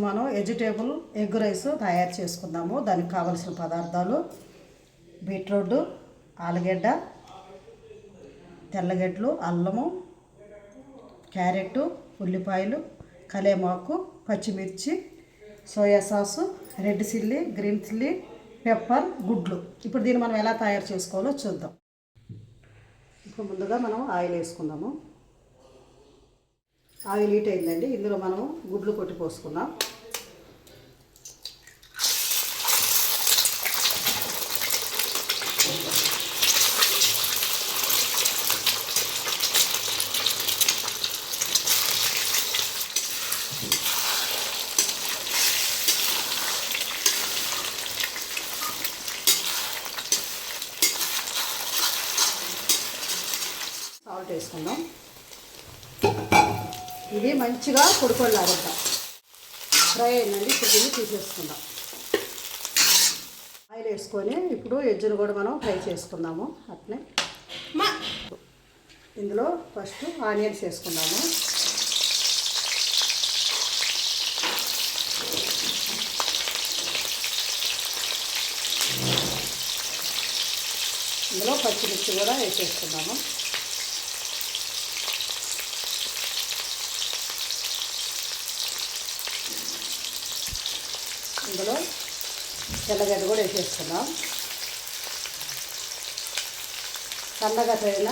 మనం vegetable egg rice తయారు చేసుకుందాము. దానికి కావలసిన పదార్థాలు: బీట్రూట్, ఆలుగడ్డ, తెల్లగడ్డలు, అల్లము, క్యారెట్, ఉల్లిపాయలు, కలేమాకు, పచ్చిమిర్చి, soya sauce, red chilli, green chilli, pepper, గుడ్లు. ఇప్పుడు దీన్ని మనం ఎలా తయారు చేసుకోవాలో చూద్దాం. ఇప్పుడు ముందుగా మనం ఆయిల్ వేసుకుందాము. ఆయిల్ హీట్ అయిందండి. ఇందులో మనం గుడ్లు కొట్టి పోసుకుందాం. సాల్ట్ వేసుకుందాం. ఇది మంచిగా పొడిపొడిలాగొద్దాం. ఫ్రై అయిందండి. ఇప్పుడు దీన్ని తీసేసుకుందాం. ఆయిల్ వేసుకొని ఇప్పుడు ఎజ్జును కూడా మనం ఫ్రై చేసుకుందాము. అట్నే ఇందులో ఫస్ట్ ఆనియన్స్ వేసుకుందాము. ఇందులో పచ్చిమిర్చి కూడా వేసేసుకుందాము. ఇందులో తెల్లగడ్డ కూడా వేసేసుకుందాం. సన్నగా తగిన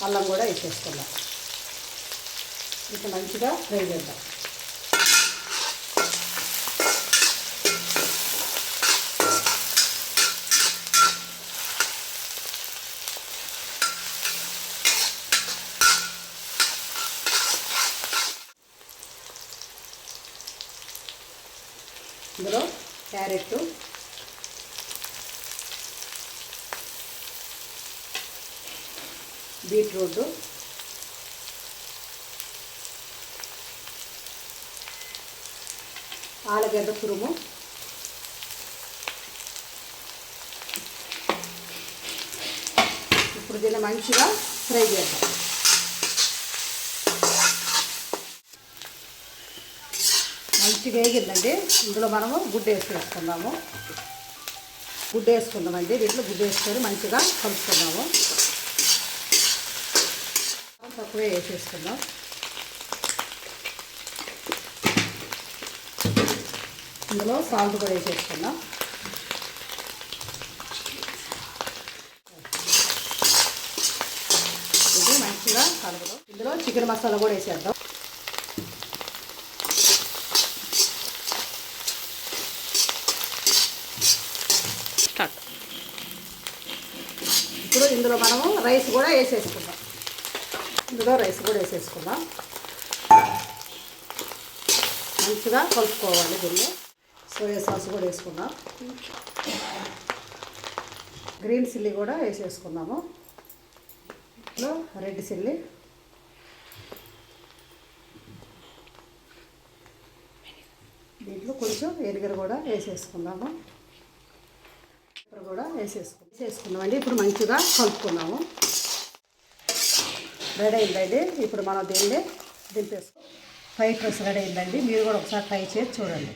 అల్లం కూడా వేసేసుకుందాం. ఇది మంచిగా ఫ్రై చేద్దాం. ఇందులో క్యారెట్, బీట్రూట్, ఆలుగడ్డ తురుము, ఇప్పుడు దీన్ని మంచిగా ఫ్రై చేద్దాం. మంచిగా వేగిందండి. ఇందులో మనము గుడ్డు వేసుకుందాము. గుడ్డు వేసుకుందామండి. దీంట్లో గుడ్డు వేసుకొని మంచిగా కలుపుకుందాము. తక్కువే వేసేసుకుందాం. ఇందులో సాల్ట్ కూడా వేసేసుకుందాం. ఇది మంచిగా కలుపుదాం. ఇందులో చికెన్ మసాలా కూడా వేసేద్దాం. ఇప్పుడు ఇందులో మనము రైస్ కూడా వేసేసుకుందాం. మంచిగా కలుపుకోవాలి. దీనిలో సోయా సాస్ కూడా వేసుకుందాం. గ్రీన్ చిల్లీ కూడా వేసేసుకుందాము. ఇందులో రెడ్ చిల్లీ, దీంట్లో కొంచెం ఎరిగర కూడా వేసేసుకుందాము. కూడా వేసేసుకున్నామండి. ఇప్పుడు మంచిగా కలుపుకున్నాము. రెడీ అయిందండి. ఇప్పుడు మనం దీన్ని దింపేసుకున్నాం. ఫ్రైడ్ రైస్ రెడీ అయిందండి. మీరు కూడా ఒకసారి ట్రై చేసి చూడండి.